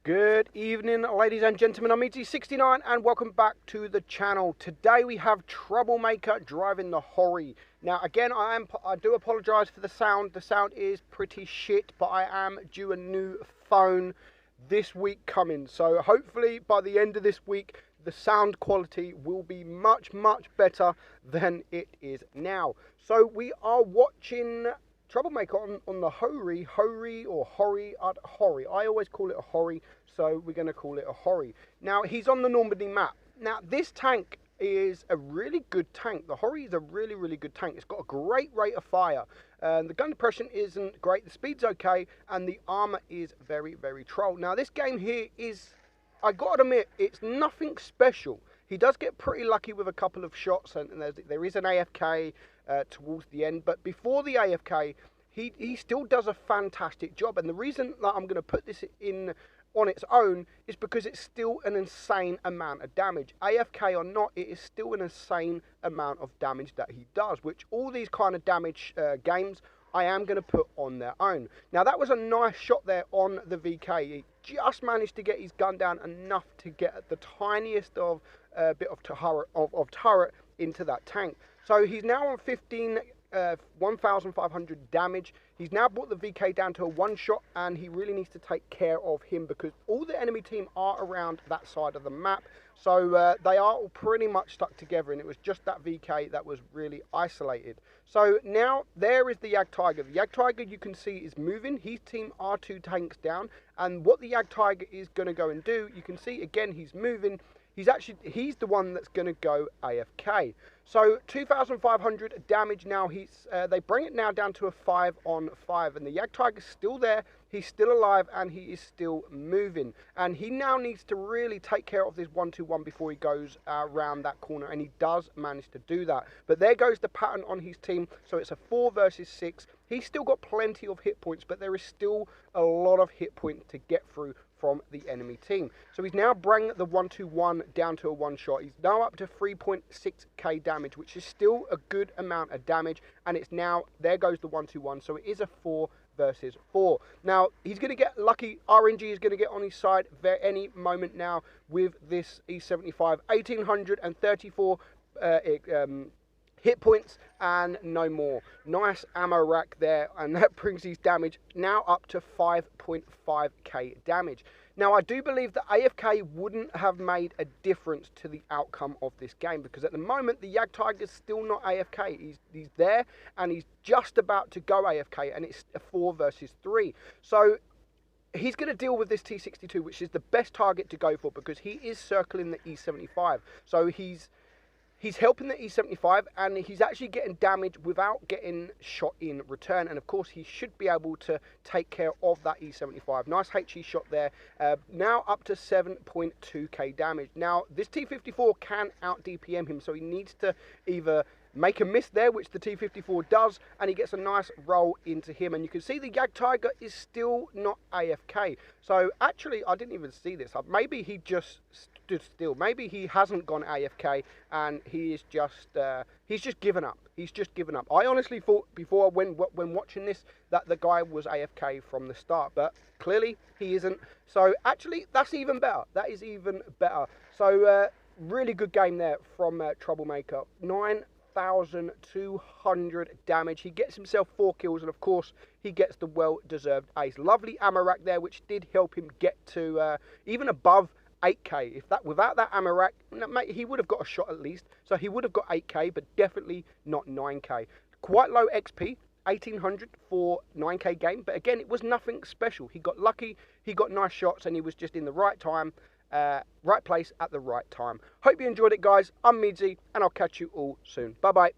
Good evening, ladies and gentlemen. I'm meadsy69 and welcome back to the channel. Today we have Troublemaker driving the Hori. Now again, I do apologise for the sound. The sound is pretty shit, but I am due a new phone this week coming. So hopefully by the end of this week, the sound quality will be much better than it is now. So we are watching Troublemaker on the Hori. I always call it a Hori, so we're going to call it a Hori. Now, he's on the Normandy map. Now, this tank is a really good tank. The Hori is a really good tank. It's got a great rate of fire. The gun depression isn't great. The speed's okay, and the armor is very troll. Now, this game here is, I gotta admit, it's nothing special. He does get pretty lucky with a couple of shots, and there is an AFK towards the end. But before the AFK, he still does a fantastic job. And the reason that I'm going to put this in on its own is because it's still an insane amount of damage. AFK or not, it is still an insane amount of damage that he does, which all these kind of damage games I am going to put on their own. Now, that was a nice shot there on the VK. He just managed to get his gun down enough to get the tiniest of bit of turret into that tank. So he's now on 1,500 damage. He's now brought the VK down to a one-shot, and he really needs to take care of him because all the enemy team are around that side of the map. So they are all pretty much stuck together, and it was just that VK that was really isolated. So now there is the Jagdtiger. The Jagdtiger, you can see, is moving. His team are 2 tanks down, and what the Jagdtiger is going to go and do, you can see again, he's moving. He's the one that's going to go AFK. So 2,500 damage now. They bring it now down to a 5-on-5, and the Jagdtiger's still there. He's still alive, and he is still moving. And he now needs to really take care of this 1-2-1 before he goes around that corner, and he does manage to do that. But there goes the pattern on his team. So it's a 4 versus 6. He's still got plenty of hit points, but there is still a lot of hit points to get through from the enemy team. So he's now bring the 1-2-1 down to a one-shot. He's now up to 3.6k damage, which is still a good amount of damage, and it's now, there goes the 1-2-1, so it is a 4 versus 4. Now, he's going to get lucky. RNG is going to get on his side any moment now with this E75. 1,834 hit points and no more. Nice ammo rack there, and that brings his damage now up to 5.5k damage. Now, I do believe that AFK wouldn't have made a difference to the outcome of this game, because at the moment the Jagdtiger is still not AFK. He's there, and he's just about to go AFK, and it's a 4 versus 3. So he's going to deal with this T62, which is the best target to go for, because he is circling the E75. So he's helping the E75, and he's actually getting damage without getting shot in return. And of course, he should be able to take care of that E75. Nice HE shot there. Now up to 7.2k damage. Now, this T54 can out DPM him, so he needs to either make a miss there, which the T54 does, and he gets a nice roll into him. And you can see the Jagdtiger is still not AFK. So actually, I didn't even see this. Maybe he just stood still. Maybe he hasn't gone AFK, and he is just he's just given up. He's just given up. I honestly thought before, when watching this, that the guy was AFK from the start, but clearly he isn't. So actually, that's even better. That is even better. So really good game there from Troublemaker. 9,200 damage. He gets himself 4 kills, and of course he gets the well-deserved ace. Lovely ammo rack there, which did help him get to even above 8k. Without that ammo rack, mate, he would have got a shot at least. So he would have got 8k, but definitely not 9k. Quite low XP, 1,800 for 9k game, but again, it was nothing special. He got lucky, he got nice shots, and he was just in the right time, right place at the right time. Hope you enjoyed it, guys. I'm Meadsy, and I'll catch you all soon. Bye bye.